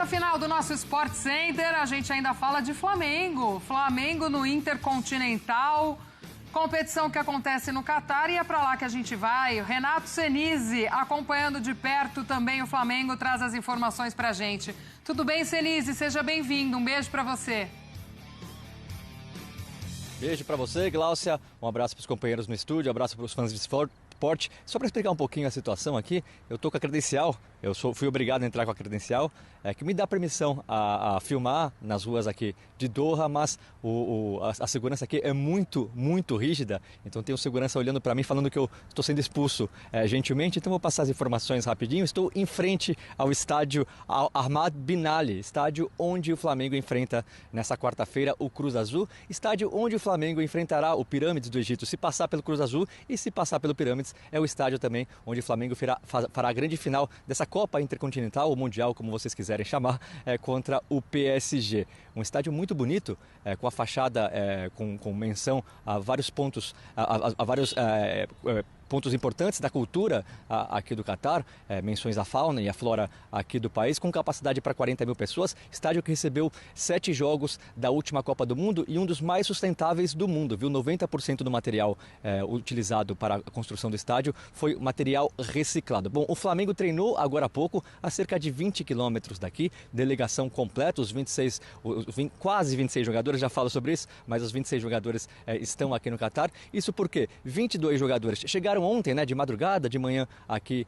No final do nosso Sport Center, a gente ainda fala de Flamengo. Flamengo no Intercontinental, competição que acontece no Catar, e é para lá que a gente vai. O Renato Senise, acompanhando de perto também o Flamengo, traz as informações para a gente. Tudo bem, Senise? Seja bem-vindo. Um beijo para você. Beijo para você, Gláucia. Um abraço para os companheiros no estúdio, um abraço para os fãs de esporte. Só para explicar um pouquinho a situação aqui, eu estou com a credencial, fui obrigado a entrar com a credencial, que me dá permissão a filmar nas ruas aqui de Doha, mas a segurança aqui é muito, muito rígida, então tem um segurança olhando para mim falando que eu estou sendo expulso gentilmente, então vou passar as informações rapidinho. Estou em frente ao estádio Ahmad Bin Ali, estádio onde o Flamengo enfrenta nessa quarta-feira o Cruz Azul, estádio onde o Flamengo enfrentará o Pirâmides do Egito se passar pelo Cruz Azul, e se passar pelo Pirâmides é o estádio também onde o Flamengo fará a grande final dessa Copa Intercontinental ou Mundial, como vocês quiserem chamar, contra o PSG. Um estádio muito bonito, com a fachada com menção a vários pontos, a vários pontos importantes da cultura aqui do Catar, menções à fauna e à flora aqui do país, com capacidade para 40 mil pessoas, estádio que recebeu 7 jogos da última Copa do Mundo e um dos mais sustentáveis do mundo, viu? 90% do material utilizado para a construção do estádio foi material reciclado. Bom, o Flamengo treinou agora há pouco, a cerca de 20 quilômetros daqui, delegação completa, quase 26 jogadores, já falo sobre isso, mas os 26 jogadores estão aqui no Catar. Isso porque 22 jogadores chegaram ontem, de madrugada, de manhã aqui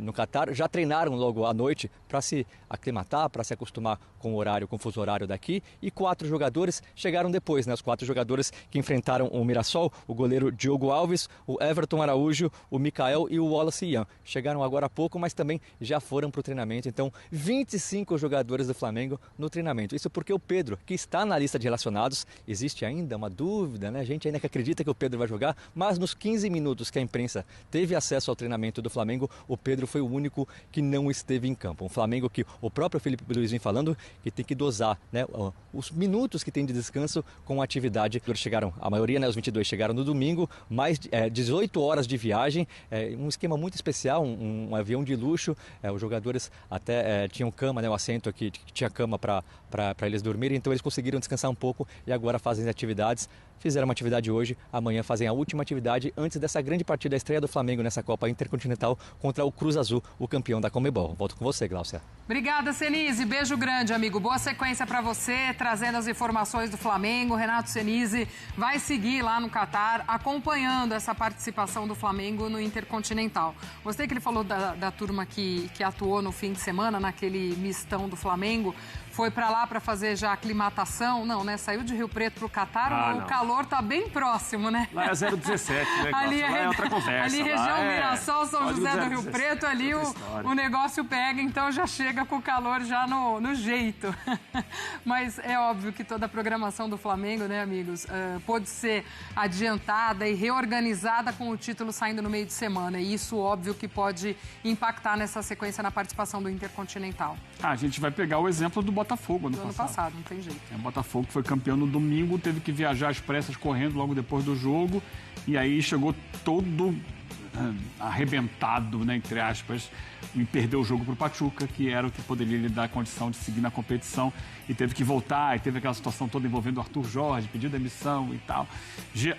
no Catar, já treinaram logo à noite para se aclimatar, para se acostumar com o horário, com o fuso horário daqui, e 4 jogadores chegaram depois, os 4 jogadores que enfrentaram o Mirassol, o goleiro Diogo Alves, o Everton Araújo, o Mikael e o Wallace Ian. Chegaram agora há pouco, mas também já foram para o treinamento, então 25 jogadores do Flamengo no treinamento. Isso porque o Pedro, que está na lista de relacionados, existe ainda uma dúvida, a gente ainda que acredita que o Pedro vai jogar, mas nos 15 minutos que a imprensa teve acesso ao treinamento do Flamengo, o Pedro foi o único que não esteve em campo. Um Flamengo que o próprio Felipe Luiz vem falando que tem que dosar os minutos que tem de descanso com a atividade. Chegaram, a maioria, os 22 chegaram no domingo, mais 18 horas de viagem, um esquema muito especial, um avião de luxo, os jogadores até tinham cama, o assento aqui tinha cama para eles dormirem, então eles conseguiram descansar um pouco e agora fazem atividades. Fizeram uma atividade hoje, amanhã fazem a última atividade antes dessa grande partida, a estreia do Flamengo nessa Copa Intercontinental contra o Cruz Azul, o campeão da Conmebol. Volto com você, Gláucia. Obrigada, Senise. Beijo grande, amigo. Boa sequência para você, trazendo as informações do Flamengo. Renato Senise vai seguir lá no Catar, acompanhando essa participação do Flamengo no Intercontinental. Gostei que ele falou da turma que atuou no fim de semana, naquele mistão do Flamengo. Foi para lá para fazer já aclimatação? Não, Saiu de Rio Preto para o Catar, o calor tá bem próximo, Lá é 0,17, Ali lá é outra conversa. Ali região Mirassol, São José do Rio Preto, ali o negócio pega, então já chega com o calor já no jeito. Mas é óbvio que toda a programação do Flamengo, amigos, pode ser adiantada e reorganizada com o título saindo no meio de semana. E isso, óbvio, que pode impactar nessa sequência na participação do Intercontinental. A gente vai pegar o exemplo do Botafogo do ano passado, não tem jeito. O Botafogo que foi campeão no domingo, teve que viajar às pressas correndo logo depois do jogo, e aí chegou todo arrebentado, entre aspas, e perdeu o jogo para o Pachuca, que era o que poderia lhe dar a condição de seguir na competição, e teve que voltar, e teve aquela situação toda envolvendo o Arthur Jorge, pediu demissão e tal.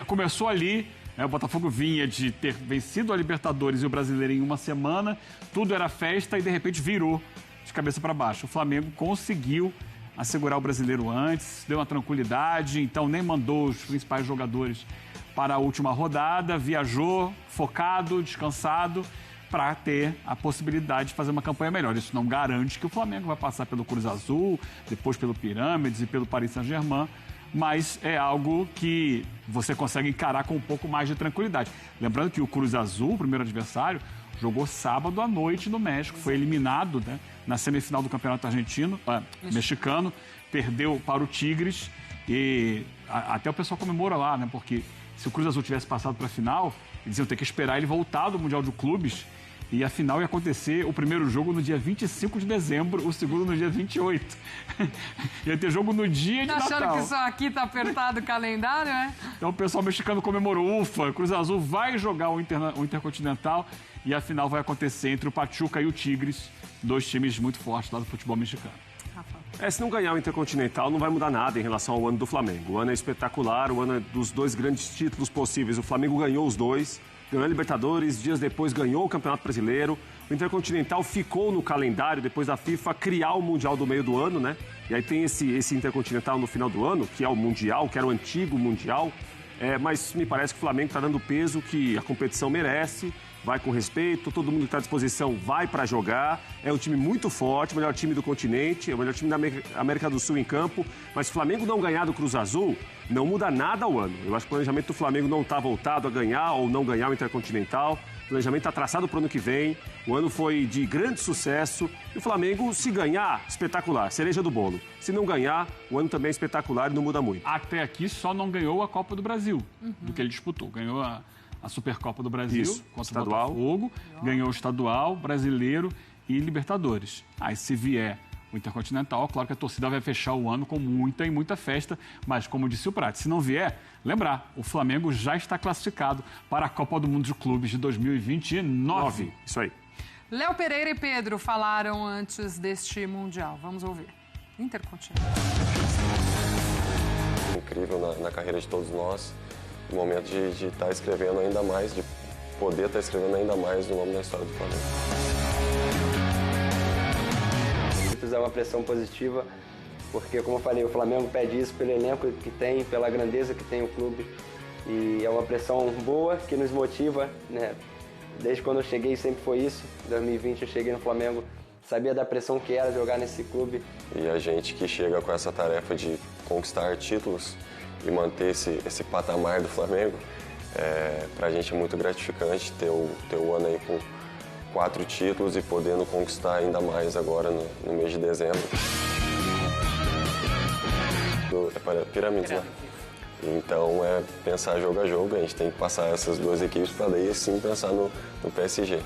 Começou ali, o Botafogo vinha de ter vencido a Libertadores e o Brasileiro em uma semana, tudo era festa e de repente virou de cabeça para baixo. O Flamengo conseguiu assegurar o Brasileiro antes, deu uma tranquilidade, então nem mandou os principais jogadores para a última rodada, viajou focado, descansado, para ter a possibilidade de fazer uma campanha melhor. Isso não garante que o Flamengo vai passar pelo Cruz Azul, depois pelo Pirâmides e pelo Paris Saint-Germain, mas é algo que você consegue encarar com um pouco mais de tranquilidade. Lembrando que o Cruz Azul, o primeiro adversário, jogou sábado à noite no México, foi eliminado na semifinal do Campeonato Mexicano, perdeu para o Tigres e até o pessoal comemora lá, porque se o Cruz Azul tivesse passado para a final, eles iam ter que esperar ele voltar do Mundial de Clubes E a final ia acontecer, o primeiro jogo no dia 25 de dezembro, o segundo no dia 28. Ia ter jogo no dia de Natal. Tá achando que só aqui tá apertado o calendário, né? Então o pessoal mexicano comemorou, ufa, Cruz Azul vai jogar o Intercontinental e a final vai acontecer entre o Pachuca e o Tigres, dois times muito fortes lá do futebol mexicano. Se não ganhar o Intercontinental, não vai mudar nada em relação ao ano do Flamengo. O ano é espetacular, o ano é dos dois grandes títulos possíveis. O Flamengo ganhou os dois, ganhou a Libertadores, dias depois ganhou o Campeonato Brasileiro. O Intercontinental ficou no calendário, depois da FIFA criar o Mundial do meio do ano, né? E aí tem esse Intercontinental no final do ano, que é o Mundial, que era o antigo Mundial. Mas me parece que o Flamengo está dando o peso que a competição merece, vai com respeito, todo mundo que está à disposição vai para jogar. É um time muito forte, o melhor time do continente, é o melhor time da América do Sul em campo. Mas se o Flamengo não ganhar do Cruz Azul, não muda nada ao ano. Eu acho que o planejamento do Flamengo não está voltado a ganhar ou não ganhar o Intercontinental. O planejamento está traçado para o ano que vem. O ano foi de grande sucesso. E o Flamengo, se ganhar, espetacular, cereja do bolo. Se não ganhar, o ano também é espetacular e não muda muito. Até aqui só não ganhou a Copa do Brasil, do que ele disputou. Ganhou a Supercopa do Brasil, contra estadual. o Botafogo, ganhou o estadual, brasileiro e Libertadores. Aí se vier o Intercontinental, claro que a torcida vai fechar o ano com muita festa, mas como disse o Prati, se não vier, lembrar, o Flamengo já está classificado para a Copa do Mundo de Clubes de 2029. Isso aí. Léo Pereira e Pedro falaram antes deste Mundial. Vamos ouvir. Intercontinental. Incrível na carreira de todos nós. O momento de estar escrevendo ainda mais, de poder estar escrevendo ainda mais o nome da história do Flamengo. É uma pressão positiva, porque, como eu falei, o Flamengo pede isso pelo elenco que tem, pela grandeza que tem o clube. E é uma pressão boa que nos motiva, né? Desde quando eu cheguei sempre foi isso. Em 2020 eu cheguei no Flamengo, sabia da pressão que era jogar nesse clube. E a gente que chega com essa tarefa de conquistar títulos e manter esse patamar do Flamengo, pra gente é muito gratificante ter o ano aí com 4 títulos e podendo conquistar ainda mais agora no mês de dezembro. Para Pirâmides, né? Então é pensar jogo a jogo, a gente tem que passar essas duas equipes para daí sim pensar no PSG.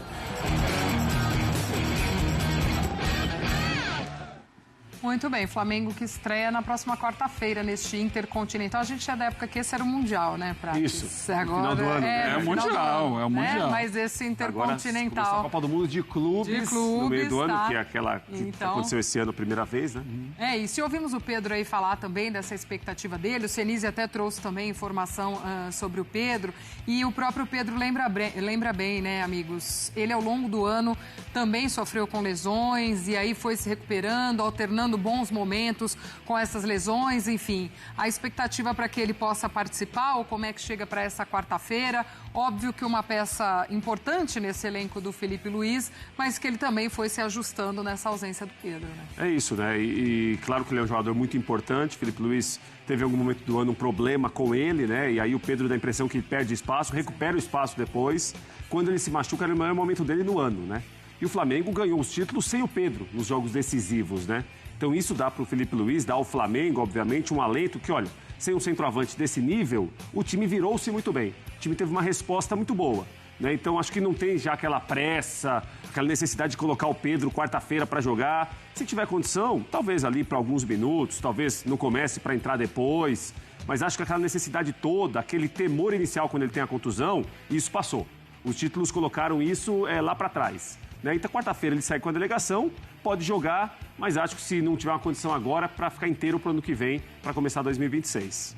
Muito bem, Flamengo que estreia na próxima quarta-feira neste Intercontinental. A gente é da época que esse era o Mundial, né, Prates? Isso, agora final do ano. É o Mundial, é o Mundial. Mas esse Intercontinental... Agora a Copa do Mundo de clubes no meio do ano, que é aquela que aconteceu esse ano a primeira vez, né? É isso. E ouvimos o Pedro aí falar também dessa expectativa dele. O Senise até trouxe também informação sobre o Pedro. E o próprio Pedro lembra bem, né, amigos? Ele, ao longo do ano, também sofreu com lesões e aí foi se recuperando, alternando bons momentos com essas lesões, enfim. A expectativa para que ele possa participar, ou como é que chega para essa quarta-feira. Óbvio que uma peça importante nesse elenco do Felipe Luiz, mas que ele também foi se ajustando nessa ausência do Pedro, né? É isso, né? E claro que ele é um jogador muito importante. Felipe Luiz teve em algum momento do ano um problema com ele, né? E aí o Pedro dá a impressão que perde espaço, recupera o espaço depois. Quando ele se machuca, era o maior momento dele no ano, né? E o Flamengo ganhou os títulos sem o Pedro nos jogos decisivos, né? Então isso dá para o Felipe Luiz, dá ao Flamengo, obviamente, um alento que, olha, sem um centroavante desse nível, o time virou-se muito bem. O time teve uma resposta muito boa, né? Então acho que não tem já aquela pressa, aquela necessidade de colocar o Pedro quarta-feira para jogar. Se tiver condição, talvez ali para alguns minutos, talvez não comece para entrar depois. Mas acho que aquela necessidade toda, aquele temor inicial quando ele tem a contusão, isso passou. Os títulos colocaram isso lá para trás. Né? Então, quarta-feira ele sai com a delegação, pode jogar, mas acho que se não tiver uma condição agora, para ficar inteiro para o ano que vem, para começar 2026.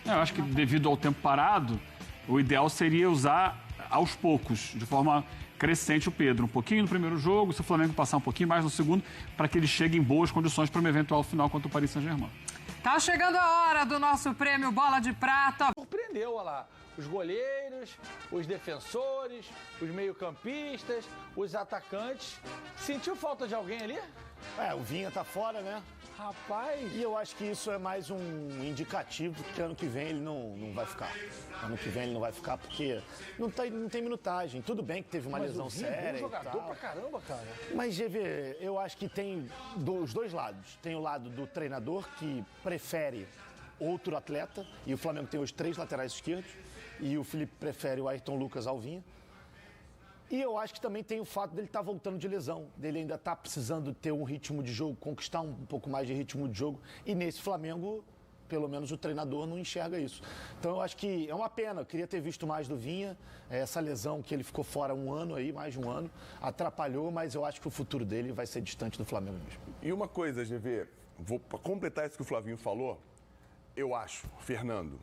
Eu acho que devido ao tempo parado, o ideal seria usar aos poucos, de forma crescente o Pedro. Um pouquinho no primeiro jogo, se o Flamengo passar um pouquinho mais no segundo, para que ele chegue em boas condições para uma eventual final contra o Paris Saint-Germain. Tá chegando a hora do nosso prêmio Bola de Prata. Surpreendeu, olha lá. Os goleiros, os defensores, os meio-campistas, os atacantes. Sentiu falta de alguém ali? O Vinha tá fora, né? Rapaz. E eu acho que isso é mais um indicativo que ano que vem ele não vai ficar. Ano que vem ele não vai ficar porque não tem minutagem. Tudo bem que teve uma lesão séria. É um jogador pra caramba, cara. Mas, GV, eu acho que tem os dois lados. Tem o lado do treinador que prefere outro atleta, e o Flamengo tem os 3 laterais esquerdos, e o Felipe prefere o Ayrton Lucas ao Vinha. E eu acho que também tem o fato dele estar voltando de lesão, dele ainda estar precisando ter um ritmo de jogo, conquistar um pouco mais de ritmo de jogo. E nesse Flamengo, pelo menos o treinador não enxerga isso. Então eu acho que é uma pena, eu queria ter visto mais do Vinha. Essa lesão que ele ficou fora um ano aí, mais de um ano, atrapalhou, mas eu acho que o futuro dele vai ser distante do Flamengo mesmo. E uma coisa, GV, vou completar isso que o Flavinho falou, eu acho, Fernando,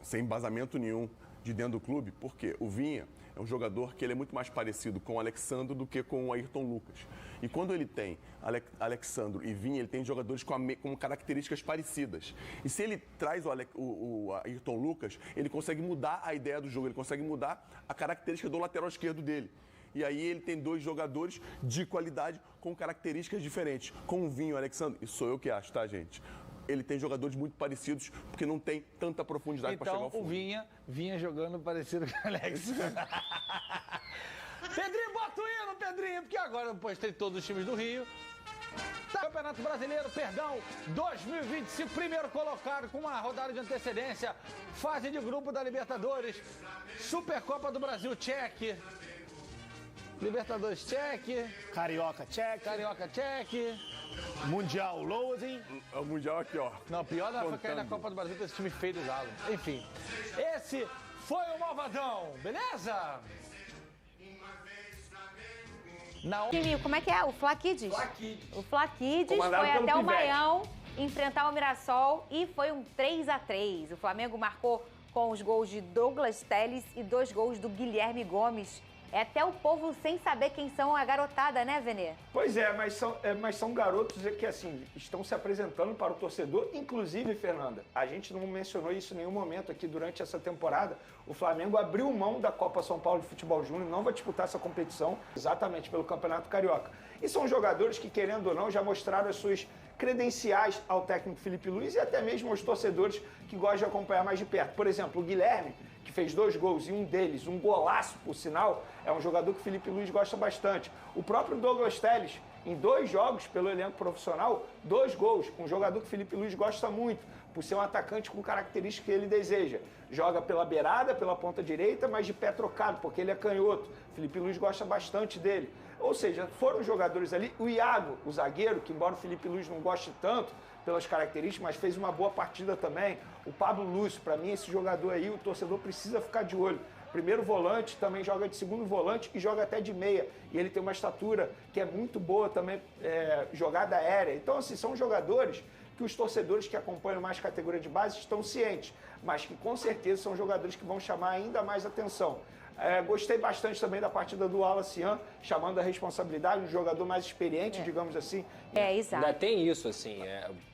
sem embasamento nenhum de dentro do clube, porque o Vinha é um jogador que ele é muito mais parecido com o Alexandro do que com o Ayrton Lucas. E quando ele tem Alexandro e Vinha, ele tem jogadores com características parecidas. E se ele traz o Ayrton Lucas, ele consegue mudar a ideia do jogo, ele consegue mudar a característica do lateral esquerdo dele. E aí ele tem dois jogadores de qualidade com características diferentes. Com o Vinha e o Alexandro, isso sou eu que acho, tá, gente? Ele tem jogadores muito parecidos, porque não tem tanta profundidade para chegar ao fundo. Então, o Vinha jogando parecido com o Alex. Pedrinho, bota o hino, Pedrinho, porque agora eu postei todos os times do Rio. Campeonato Brasileiro, 2025, primeiro colocado com uma rodada de antecedência. Fase de grupo da Libertadores. Supercopa do Brasil, check. Libertadores, check. Carioca, check. Carioca, check. Mundial, losing. O Mundial aqui, ó. Não, pior foi cair na Copa do Brasil com esse time feio do Galo. Enfim, esse foi o Malvadão, beleza? Timinho, como é que é? O Fla Kids? O Fla Kids Comandado foi pelo até o Pivete. Maião enfrentar o Mirassol e foi um 3-3. O Flamengo marcou com os gols de Douglas Telles e 2 gols do Guilherme Gomes. É até o povo sem saber quem são a garotada, né, Venê? Pois é, mas são garotos que, assim, estão se apresentando para o torcedor. Inclusive, Fernanda, a gente não mencionou isso em nenhum momento aqui durante essa temporada. O Flamengo abriu mão da Copa São Paulo de Futebol Júnior, não vai disputar essa competição exatamente pelo Campeonato Carioca. E são jogadores que, querendo ou não, já mostraram as suas credenciais ao técnico Felipe Luiz e até mesmo aos torcedores que gostam de acompanhar mais de perto. Por exemplo, o Guilherme, que fez 2 gols e um deles, um golaço, por sinal, é um jogador que o Felipe Luiz gosta bastante. O próprio Douglas Telles, em 2 jogos pelo elenco profissional, 2 gols, um jogador que o Felipe Luiz gosta muito, por ser um atacante com características que ele deseja. Joga pela beirada, pela ponta direita, mas de pé trocado, porque ele é canhoto. O Felipe Luiz gosta bastante dele. Ou seja, foram jogadores ali. O Iago, o zagueiro, que embora o Felipe Luiz não goste tanto pelas características, mas fez uma boa partida também. O Pablo Lúcio, para mim, esse jogador aí, o torcedor precisa ficar de olho. Primeiro volante, também joga de segundo volante e joga até de meia. E ele tem uma estatura que é muito boa também, jogada aérea. Então, assim, são jogadores que os torcedores que acompanham mais categoria de base estão cientes, mas que com certeza são jogadores que vão chamar ainda mais atenção. Gostei bastante também da partida do Wallace Ian, chamando a responsabilidade, um jogador mais experiente, digamos assim. Exato. Ainda tem isso, assim,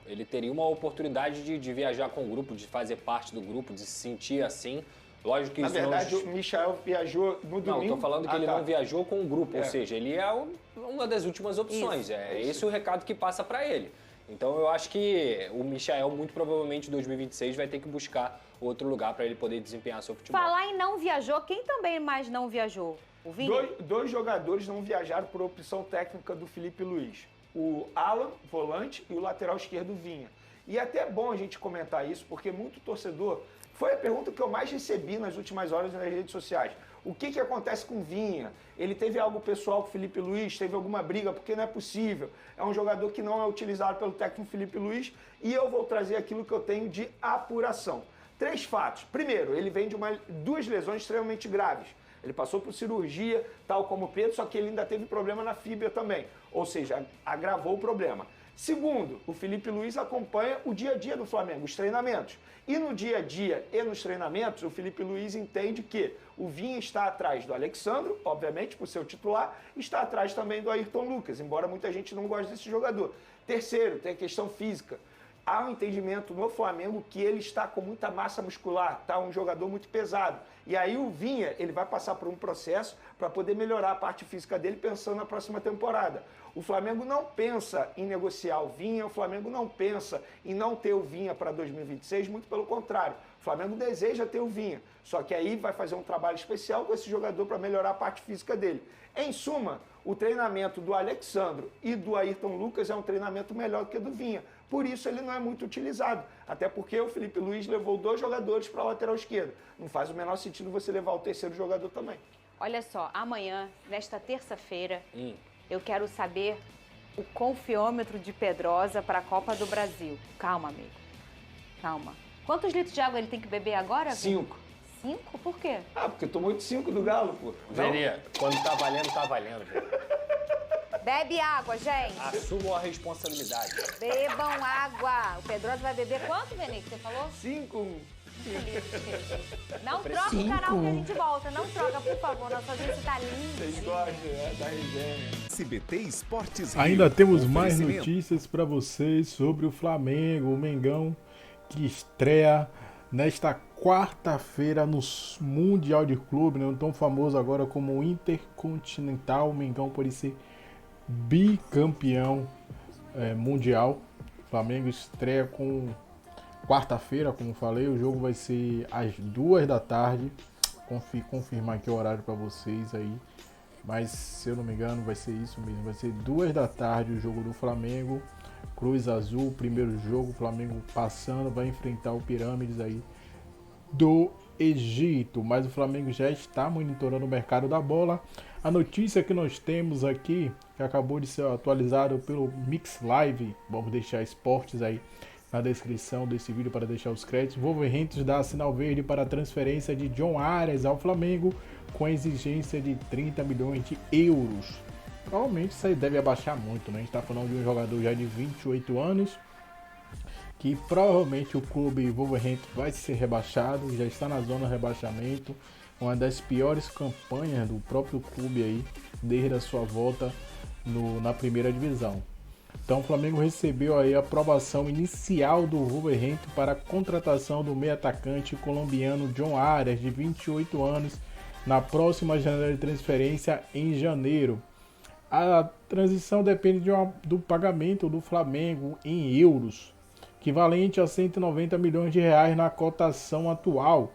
ele teria uma oportunidade de viajar com o grupo, de fazer parte do grupo, de se sentir assim. Lógico que Na isso verdade, não... o Michael viajou no domingo. Não, estou falando que ele não viajou com o grupo, ou seja, ele é uma das últimas opções. Isso. Esse o recado que passa para ele. Então eu acho que o Michael, muito provavelmente em 2026, vai ter que buscar outro lugar para ele poder desempenhar seu futebol. Falar em não viajou, quem também mais não viajou? O Vinha? Dois jogadores não viajaram por opção técnica do Felipe Luiz. O Alan, volante, e o lateral esquerdo, Vinha. E é até bom a gente comentar isso, porque muito torcedor... Foi a pergunta que eu mais recebi nas últimas horas nas redes sociais. O que acontece com o Vinha? Ele teve algo pessoal com o Felipe Luiz? Teve alguma briga? Porque não é possível. É um jogador que não é utilizado pelo técnico Felipe Luiz e eu vou trazer aquilo que eu tenho de apuração. 3 fatos. Primeiro, ele vem de 2 lesões extremamente graves. Ele passou por cirurgia, tal como o Pedro, só que ele ainda teve problema na fíbria também. Ou seja, agravou o problema. Segundo, o Felipe Luiz acompanha o dia a dia do Flamengo, os treinamentos. E no dia a dia e nos treinamentos, o Felipe Luiz entende que o Vinha está atrás do Alexandro, obviamente, por ser o titular, está atrás também do Ayrton Lucas, embora muita gente não goste desse jogador. Terceiro, tem a questão física. Há um entendimento no Flamengo que ele está com muita massa muscular, tá? Um jogador muito pesado. E aí o Vinha, ele vai passar por um processo para poder melhorar a parte física dele pensando na próxima temporada. O Flamengo não pensa em negociar o Vinha, o Flamengo não pensa em não ter o Vinha para 2026, muito pelo contrário. O Flamengo deseja ter o Vinha, só que aí vai fazer um trabalho especial com esse jogador para melhorar a parte física dele. Em suma, o treinamento do Alexandro e do Ayrton Lucas é um treinamento melhor do que do Vinha. Por isso ele não é muito utilizado. Até porque o Felipe Luiz levou 2 jogadores para a lateral esquerda. Não faz o menor sentido você levar o terceiro jogador também. Olha só, amanhã, nesta terça-feira, eu quero saber o confiômetro de Pedrosa para a Copa do Brasil. Calma, amigo. Calma. Quantos litros de água ele tem que beber agora? 5. 5? Por quê? Ah, porque tomou de 5 do Galo, pô. Veria, quando tá valendo, tá valendo. Bebe água, gente. Assumam a responsabilidade. Bebam água. O Pedrosa vai beber quanto, Vinícius? Você falou? 5. Não troca o canal que a gente volta. Não troca, por favor. Nossa audiência tá linda. Vocês gostam, da resenha. SBT Esportes Rio. Ainda temos mais notícias para vocês sobre o Flamengo, o Mengão, que estreia nesta quarta-feira no Mundial de Clube, né? Tão famoso agora como Intercontinental. O Mengão pode ser bicampeão mundial. O Flamengo estreia com quarta-feira, como falei. O jogo vai ser às 2 da tarde. Confirmar aqui o horário para vocês aí. Mas, se eu não me engano, vai ser isso mesmo. Vai ser 2 da tarde o jogo do Flamengo. Cruz Azul, primeiro jogo. O Flamengo passando, vai enfrentar o Pirâmides aí do Egito. Mas o Flamengo já está monitorando o mercado da bola. A notícia que nós temos aqui, que acabou de ser atualizado pelo Mix Live. Vamos deixar esportes aí na descrição desse vídeo para deixar os créditos. Wolverhampton dá sinal verde para a transferência de John Arias ao Flamengo com a exigência de 30 milhões de euros. Provavelmente isso aí deve abaixar muito, né? A gente está falando de um jogador já de 28 anos, que provavelmente o clube Wolverhampton vai ser rebaixado, já está na zona de rebaixamento. Uma das piores campanhas do próprio clube aí, desde a sua volta na primeira divisão. Então o Flamengo recebeu aí a aprovação inicial do Wolverhampton para a contratação do meio-atacante colombiano John Arias, de 28 anos, na próxima janela de transferência em janeiro. A transição depende do pagamento do Flamengo em euros, equivalente a 190 milhões de reais na cotação atual.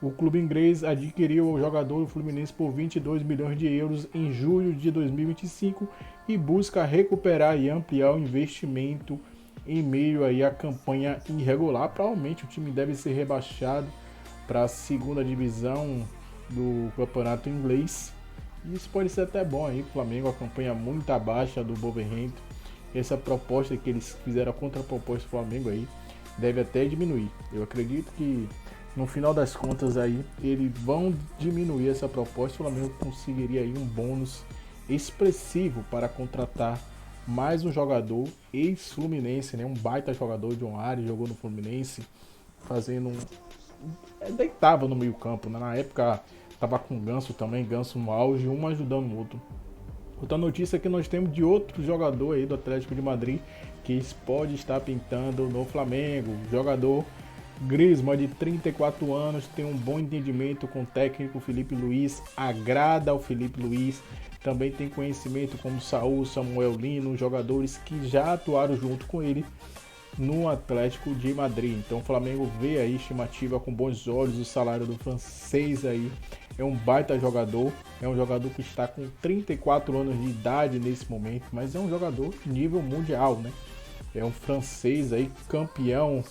O clube inglês adquiriu o jogador do Fluminense por 22 milhões de euros em julho de 2025 e busca recuperar e ampliar o investimento em meio aí à campanha irregular. Provavelmente o time deve ser rebaixado para a segunda divisão do campeonato inglês. Isso pode ser até bom aí, o Flamengo, a campanha muito abaixo do Wolverhampton. Essa proposta que eles fizeram, a contraproposta do Flamengo aí, deve até diminuir. Eu acredito que no final das contas aí, eles vão diminuir essa proposta. O Flamengo conseguiria aí um bônus expressivo para contratar mais um jogador ex-Fluminense, né? Um baita jogador, John Arias, jogou no Fluminense, fazendo deitava no meio campo, né? Na época tava com o Ganso também, Ganso no auge, um ajudando o outro. Outra notícia que nós temos de outro jogador aí do Atlético de Madrid, que pode estar pintando no Flamengo. O jogador Griezmann, de 34 anos, tem um bom entendimento com o técnico Filipe Luís, agrada ao Filipe Luís, também tem conhecimento como Saúl, Samuel Lino, jogadores que já atuaram junto com ele no Atlético de Madrid. Então o Flamengo vê aí estimativa com bons olhos. O salário do francês aí é um baita jogador, é um jogador que está com 34 anos de idade nesse momento, mas é um jogador nível mundial, né? É um francês aí, campeão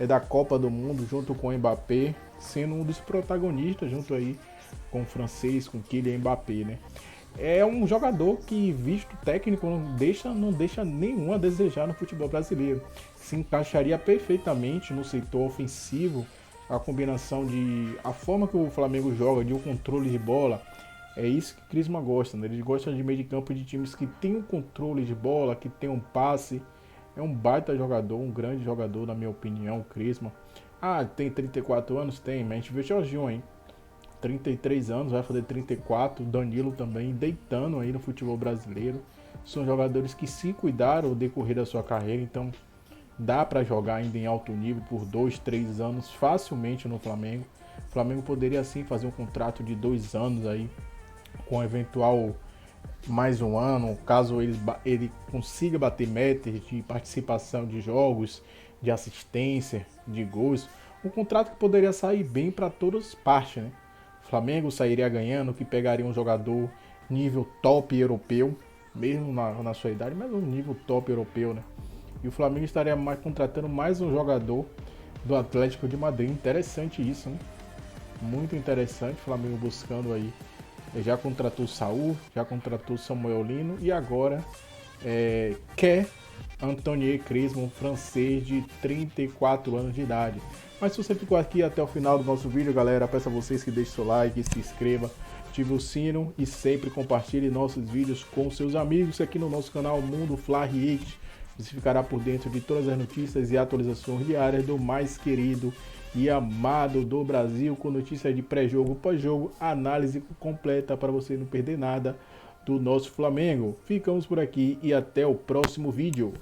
da Copa do Mundo junto com o Mbappé, sendo um dos protagonistas junto aí com o francês, com o Kylian Mbappé, né? É um jogador que, visto técnico, não deixa nenhum a desejar no futebol brasileiro. Se encaixaria perfeitamente no setor ofensivo. A combinação a forma que o Flamengo joga, de um controle de bola, é isso que o Griezmann gosta, né? Ele gosta de meio de campo de times que tem um controle de bola, que tem um passe. É um baita jogador, um grande jogador, na minha opinião, o Griezmann. Ah, tem 34 anos? Tem, mas a gente vê o Jorginho, hein? 33 anos, vai fazer 34, Danilo também, deitando aí no futebol brasileiro. São jogadores que se cuidaram ao decorrer da sua carreira, então dá para jogar ainda em alto nível por 2, 3 anos facilmente no Flamengo. O Flamengo poderia sim fazer um contrato de 2 anos aí, com eventual mais um ano, caso ele consiga bater metas de participação de jogos, de assistência, de gols. Um contrato que poderia sair bem para todas as partes, né? O Flamengo sairia ganhando, que pegaria um jogador nível top europeu, mesmo na sua idade, mas um nível top europeu, né? E o Flamengo estaria contratando mais um jogador do Atlético de Madrid. Interessante isso, né? Muito interessante, o Flamengo buscando aí já contratou Saúl, já contratou Samuel Lino e agora quer Antoine Griezmann, francês de 34 anos de idade. Mas se você ficou aqui até o final do nosso vídeo, galera, peço a vocês que deixem seu like, se inscreva, ative o sino e sempre compartilhe nossos vídeos com seus amigos aqui no nosso canal Mundo Fla React. Você ficará por dentro de todas as notícias e atualizações diárias do mais querido e amado do Brasil, com notícias de pré-jogo, pós-jogo, análise completa para você não perder nada do nosso Flamengo. Ficamos por aqui e até o próximo vídeo.